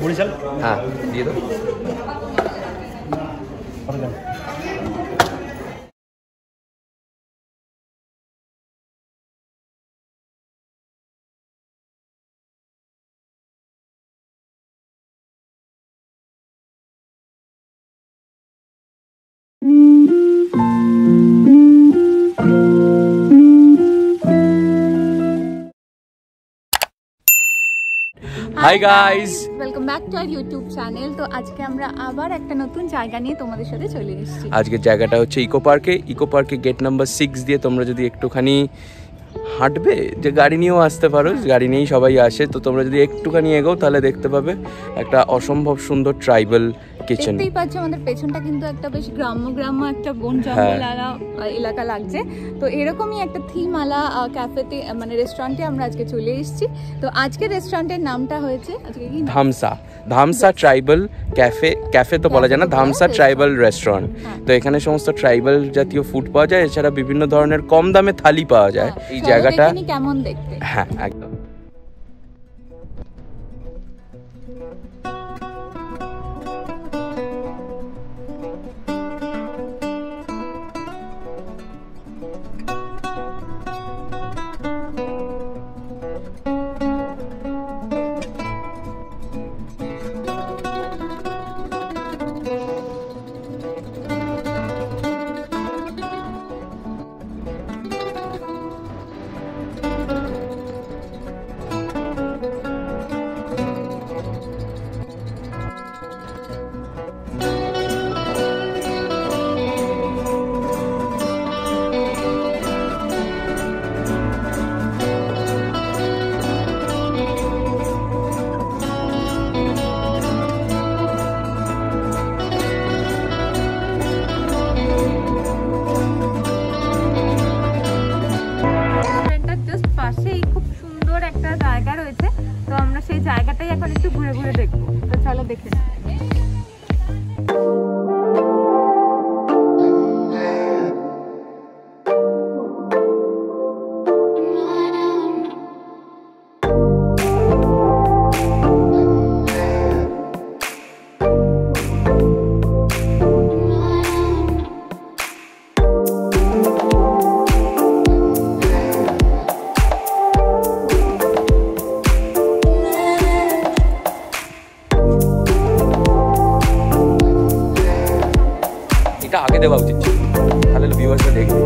বরিশাল। হ্যাঁ দিয়ে দাও। Hi guys, welcome back to our YouTube channel. তো আজকে আমরা আবার একটা নতুন জায়গা নিয়ে তোমাদের সাথে চলে এসেছি। আজকের জায়গাটা হচ্ছে ইকো পার্কে গেট নাম্বার 6 দিয়ে তোমরা যদি একটুখানি হাঁটবে, যে গাড়ি নিয়েও আসতে পারো, গাড়ি নিয়েই সবাই আসে, তো তোমরা যদি একটুখানি এগোও তাহলে দেখতে পাবে একটা অসম্ভব সুন্দর ট্রাইবাল কিচেন। দেখতেই পাচ্ছ আমাদের পেছনটা কিন্তু একটা বেশ গ্রাম্য একটা বন জঙ্গল এলাকা লাগছে। তো এরকমই একটা থিম আলা ক্যাফেতে মানে রেস্টুরেন্টে আমরা আজকে চলে এসেছি। তো আজকে রেস্টুরেন্টের নামটা হয়েছে আজকে কি ধামসা ট্রাইবাল ক্যাফে তো বলা যায় না, ধামসা ট্রাইবাল রেস্টুরেন্ট। তো এখানে সমস্ত ট্রাইবাল জাতীয় ফুড পাওয়া যায়, এছাড়া বিভিন্ন ধরনের কম দামে থালি পাওয়া যায়। এই জায়গাটা কেমন দেখতে, হ্যাঁ একদম। সেই জায়গাটাই এখন একটু ঘুরে ঘুরে দেখবো। তো চলো দেখে আগে দেওয়া উচিত ছিল, তাহলে ভিউয়ার্সরা দেখবে।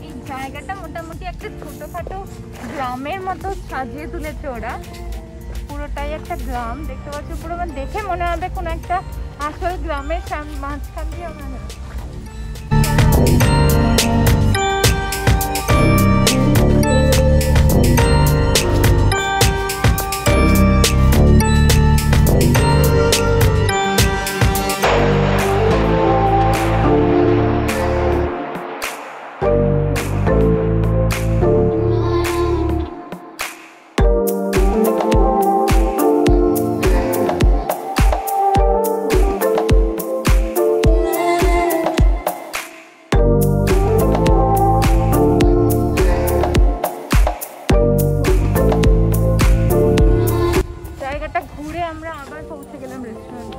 এই জায়গাটা মোটামুটি একটা ছোটখাটো গ্রামের মতো সাজিয়ে তুলেছে ওরা। পুরোটাই একটা গ্রাম দেখতে পাচ্ছি, পুরো মানে দেখে মনে হবে কোনো একটা আসল গ্রামের মাঝখান দিয়ে আমরা আমরা আবার পৌঁছে গেলাম রেস্টুরেন্টে।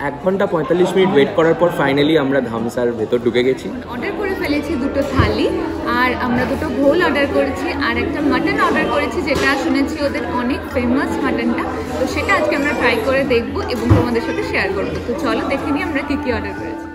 1 ঘন্টা 45 মিনিট ওয়েট করার পর ফাইনালি আমরা ধামসার ভেতর ঢুকে গেছি। অর্ডার করে ফেলেছি 2টো থালি, আর আমরা 2টো ঘোল অর্ডার করেছি, আর একটা মাটন অর্ডার করেছি, যেটা শুনেছি ওদের অনেক ফেমাস মাটনটা। তো সেটা আজকে আমরা ট্রাই করে দেখবো এবং তোমাদের সাথে শেয়ার করবো। তো চলো দেখে নিই আমরা কি কি অর্ডার করেছি।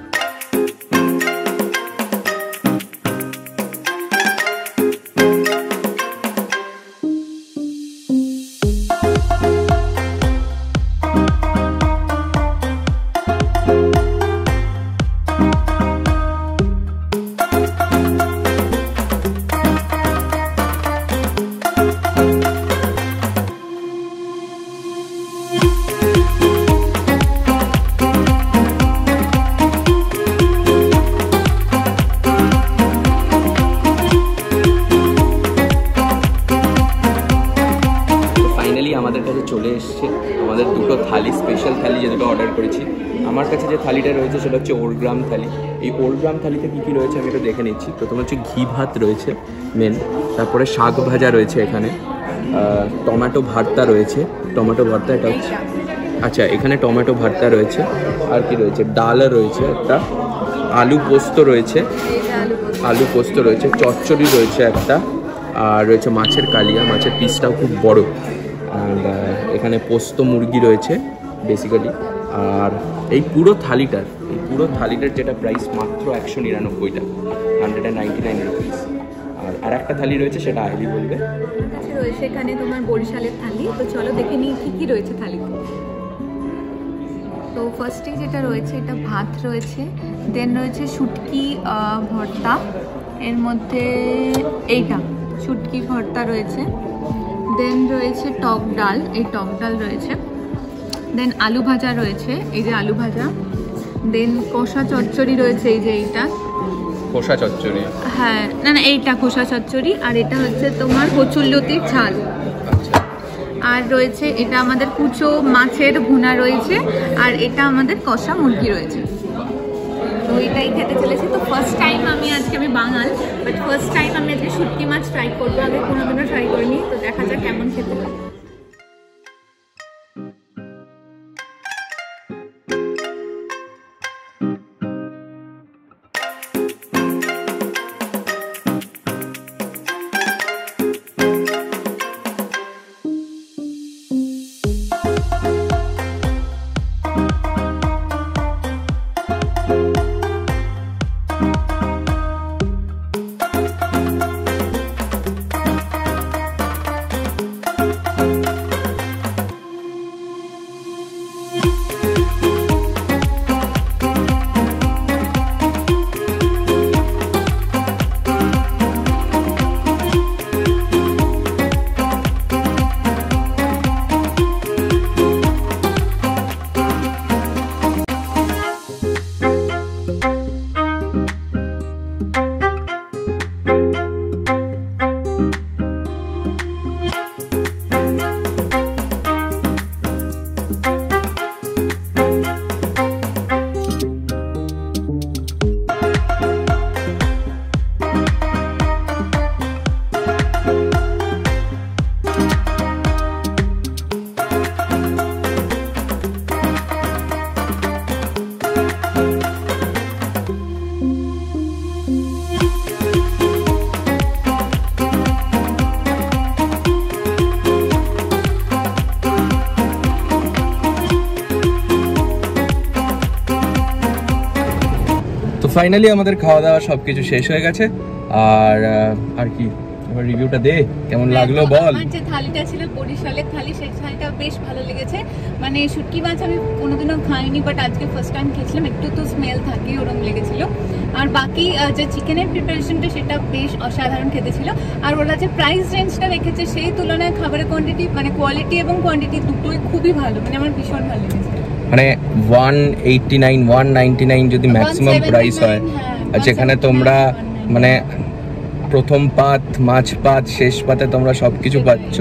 আমাদের কাছে চলে এসছে আমাদের দুটো থালি, স্পেশাল থালি যে দুটো অর্ডার করেছি। আমার কাছে যে থালিটা রয়েছে সেটা হচ্ছে ওরগ্রাম থালি। এই ওরগ্রাম থালিতে কী কী রয়েছে আমি একটু দেখে নিচ্ছি। প্রথমে হচ্ছে ঘি ভাত রয়েছে মেন, তারপরে শাক ভাজা রয়েছে এখানে, টমেটো ভর্তা রয়েছে, টমেটো ভর্তা এটা হচ্ছে, আচ্ছা এখানে টমেটো ভর্তা রয়েছে, আর কি রয়েছে, ডাল রয়েছে একটা, আলু পোস্ত রয়েছে, আলু পোস্ত রয়েছে, চচ্চড়ি রয়েছে একটা, আর রয়েছে মাছের কালিয়া, মাছের পিসটাও খুব বড়, আর এখানে পোস্ত মুরগি রয়েছে বেসিক্যালি। আর এই পুরো থালিটার যেটা প্রাইস মাত্র 199 টাকা, 199 রুপিস। আর একটা থালি রয়েছে সেটা আইলি বলবে। সেখানে তোমার বরিশালের থালি, তো চলো দেখে নিই কী কী রয়েছে থালিতে। তো ফার্স্টে যেটা রয়েছে এটা ভাত রয়েছে, দেন রয়েছে শুটকি ভর্তা, এর মধ্যে এইটা শুটকি ভর্তা রয়েছে, দেন রয়েছে টক ডাল, এই টক ডাল রয়েছে, দেন আলু ভাজা রয়েছে, এই যে আলু ভাজা, দেন কষা চচ্চড়ি রয়েছে, এই যে এইটা খোসা চচ্চড়ি, হ্যাঁ না না এইটা খোসা চচ্চড়ি, আর এটা হচ্ছে তোমার কচুরলতির ঝাল, আর রয়েছে এটা আমাদের কুচো মাছের ভুনা রয়েছে, আর এটা আমাদের কষা মুরগি রয়েছে। তো এটাই খেতে চলেছি। তো ফার্স্ট টাইম আজকে আমি বাঙাল, বাট ফার্স্ট টাইম আমি আজকে শুটকি মাছ ট্রাই করবো, আগে কোনোদিনও ট্রাই করিনি, তো দেখা যাক কেমন খেতে হয়। ফাইনালি আমাদের খাওয়া দাওয়া সবকিছু শেষ হয়ে গেছে, আর কি এবার রিভিউটা দে, কেমন লাগলো বল। আমার যে থালিটা ছিল বরিশালের থালি, সেই থালিটা বেশ ভালো লেগেছে। মানে শুটকি মাছ আমি কোনোদিনও খাইনি, বাট আজকে ফার্স্ট টাইম খেয়েছিলাম, একটু তো স্মেল থাকে ওরকম লেগেছিল। আর বাকি যে চিকেনের প্রিপারেশনটা সেটা বেশ অসাধারণ খেতে ছিল। আর ওরা যে প্রাইস রেঞ্জটা রেখেছে সেই তুলনায় খাবারের কোয়ান্টিটি, মানে কোয়ালিটি এবং কোয়ান্টিটি দুটোই খুবই ভালো, মানে আমার ভীষণ ভালো লেগেছে। মানে 189 199 যদি ম্যাক্সিমাম প্রাইস হয়, আর যেখানে তোমরা মানে প্রথম পাত, মাছ পাত, শেষ পাতে তোমরা সবকিছু পাচ্ছ,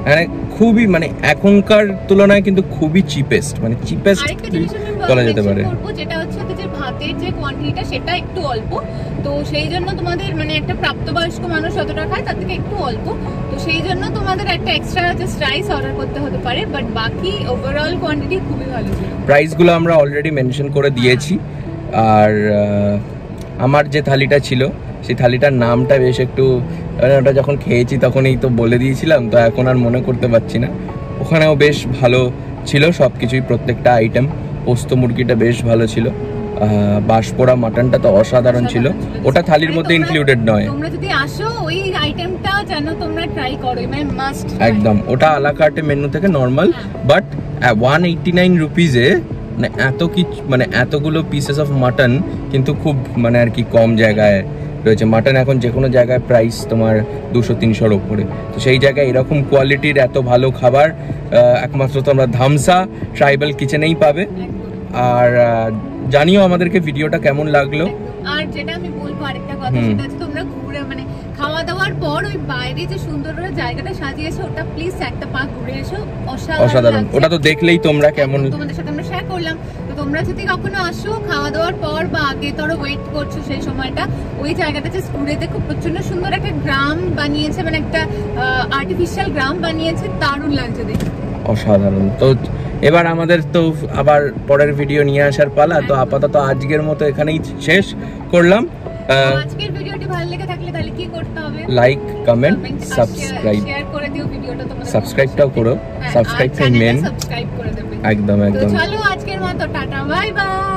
মানে খুবই, মানে এখনকার তুলনায় কিন্তু খুবই চিপেস্ট, মানে চিপেস্ট বলা যেতে পারে। যেটা হচ্ছে যে ভাতের যে কোয়ান্টিটিটা সেটা একটু অল্প, তো সেই জন্য তোমাদের মানে একটা প্রাপ্তবয়স্ক মানুষ যতটা খায় তার থেকে একটু অল্প, তো সেই জন্য তোমাদের একটা এক্সট্রা জাস্ট রাইস অর্ডার করতে হতে পারে, বাট বাকি ওভারঅল কোয়ান্টিটি খুবই ভালো ছিল। প্রাইসগুলো আমরা অলরেডি মেনশন করে দিয়েছি। আর আমার যে থালিটা ছিল সেই থালিটার নামটা বেশ একটু, ওটা যখন খেয়েছি তখনই তো বলে দিয়েছিলাম, তো এখন আর মনে করতে পারছি না। ওখানেও বেশ ভালো ছিল সব কিছুই, প্রত্যেকটা আইটেম। পোস্ত মুরগিটা বেশ ভালো ছিল, বাঁশপোড়া মাটনটা তো অসাধারণ ছিল, ওটা থালির মধ্যে ইনক্লুডেড নয়। তোমরা যদি আসো ওই আইটেমটা যেন তোমরা ট্রাই করো, মানে মাস্ট একদম। ওটা আলা কার্টে মেনু থেকে নর্মাল, বাট 189 রুপিজে মানে মানে এতগুলো পিসেস অফ মাটন কিন্তু খুব মানে আর কি কম জায়গায় রয়েছে। মাটন এখন যে কোনো জায়গায় প্রাইস তোমার 200-300-র ওপরে, তো সেই জায়গায় এরকম কোয়ালিটির এত ভালো খাবার একমাত্র তোমরা ধামসা ট্রাইবাল কিচেনেই পাবে। আর জানিও আমাদেরকে ভিডিওটা কেমন লাগলো। আর যেটা আমি বলবো আরেকটা কথা, সেটা হচ্ছে তোমরা ঘুরে মানে খাওয়া দাওয়ার পর ওই বাইরে যে সুন্দর জায়গাটা সাজিয়েছে ওটা প্লিজ একটা পা ঘুরে এসো, অসাধারণ। ওটা তো দেখলেই তোমরা কেমন, তোমাদের সাথে আমরা শেয়ার করলাম। তো তোমরা যদি কখনো আসো খাওয়া দাওয়ার পর বা আগে ধরো ওয়েট করছো সেই সময়টা, ওই জায়গাটা যে ঘুরে দেখো, প্রচন্ড সুন্দর একটা গ্রাম বানিয়েছে, মানে একটা আর্টিফিশিয়াল গ্রাম বানিয়েছে, দারুণ লাগছে দেখতে, অসাধারণ। তো এবার আমাদের তো আবার পরের ভিডিও নিয়ে আসার পালা। তো আপাতত আজকের মতো এখানেই শেষ করলাম। আজকের ভিডিওটি ভালো লেগে থাকলে তাহলে কি করতে হবে? লাইক, কমেন্ট, সাবস্ক্রাইব, শেয়ার করে দিও ভিডিওটা, তোমরা সাবস্ক্রাইবটাও করো, সাবস্ক্রাইব মেন, সাবস্ক্রাইব করে দেবে একদম তো একদম। চলো আজকের মতো টাটা, বাই বাই।